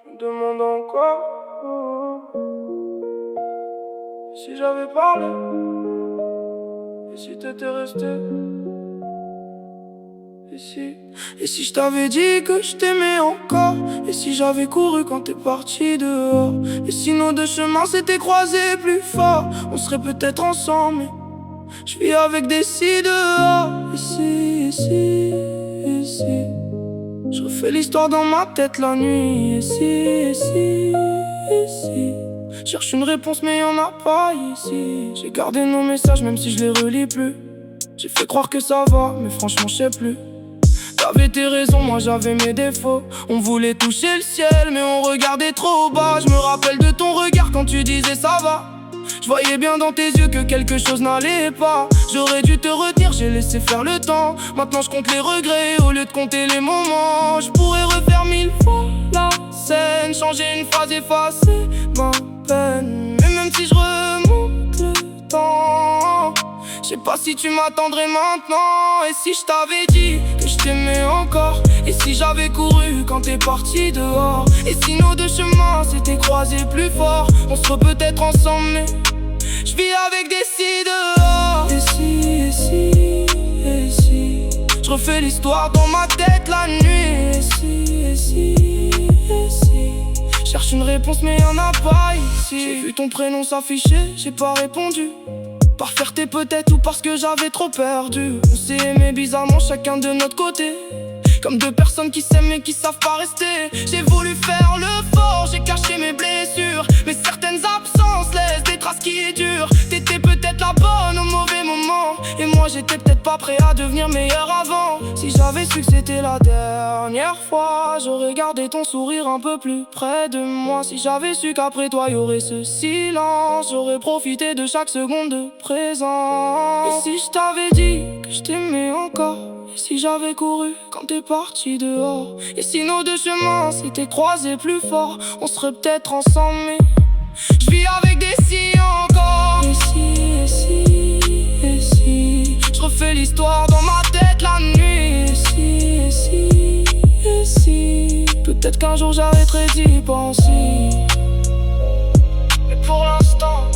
Je me demande encore si j'avais parlé et si t'étais resté. Et si je t'avais dit que je t'aimais encore. Et si j'avais couru quand t'es parti dehors. Et si nos deux chemins s'étaient croisés plus fort, on serait peut-être ensemble, mais je vis avec des si dehors. Et si je refais l'histoire dans ma tête la nuit. Et si cherche une réponse mais y'en a pas ici. J'ai gardé nos messages même si je les relis plus. J'ai fait croire que ça va, mais franchement je sais plus. T'avais tes raisons, moi j'avais mes défauts. On voulait toucher le ciel, mais on regardait trop bas. Je me rappelle de ton regard quand tu disais ça va. Je voyais bien dans tes yeux que quelque chose n'allait pas. J'aurais dû te retenir, j'ai laissé faire le temps. Maintenant je compte les regrets au lieu de compter les moments. Je pourrais refaire 1000 fois la scène, changer une phrase, effacer ma peine. Mais même si je remonte le temps, je sais pas si tu m'attendrais maintenant. Et si je t'avais dit que je t'aimais encore. Et si j'avais couru quand t'es parti dehors. Et si nos deux chemins s'étaient croisés plus fort, on serait peut-être ensemble, mais je vis avec des si dehors. Et si je refais l'histoire dans ma tête la nuit. Et si cherche une réponse mais y'en a pas ici. J'ai vu ton prénom s'afficher, j'ai pas répondu. Par fierté peut-être ou parce que j'avais trop perdu. On s'est aimé bizarrement chacun de notre côté, comme deux personnes qui s'aiment mais qui savent pas rester. J'ai voulu faire le fort, j'ai caché mes blessures, mais certaines absences laissent des traces qui durent. T'étais peut-être la bonne au mauvais moment, et moi j'étais peut-être pas prêt à devenir meilleur avant. Si j'avais su que c'était la dernière fois, j'aurais gardé ton sourire un peu plus près de moi. Si j'avais su qu'après toi y aurait ce silence, j'aurais profité de chaque seconde de présence. Et si je t'avais dit que je t'aimais encore. Et si j'avais couru quand t'es parti dehors. Et si nos deux chemins s'étaient croisés plus fort, on serait peut-être ensemble, mais je vis avec des si encore. Et si je refais l'histoire dans ma tête la nuit. Et si peut-être qu'un jour j'arrêterai d'y penser, mais pour l'instant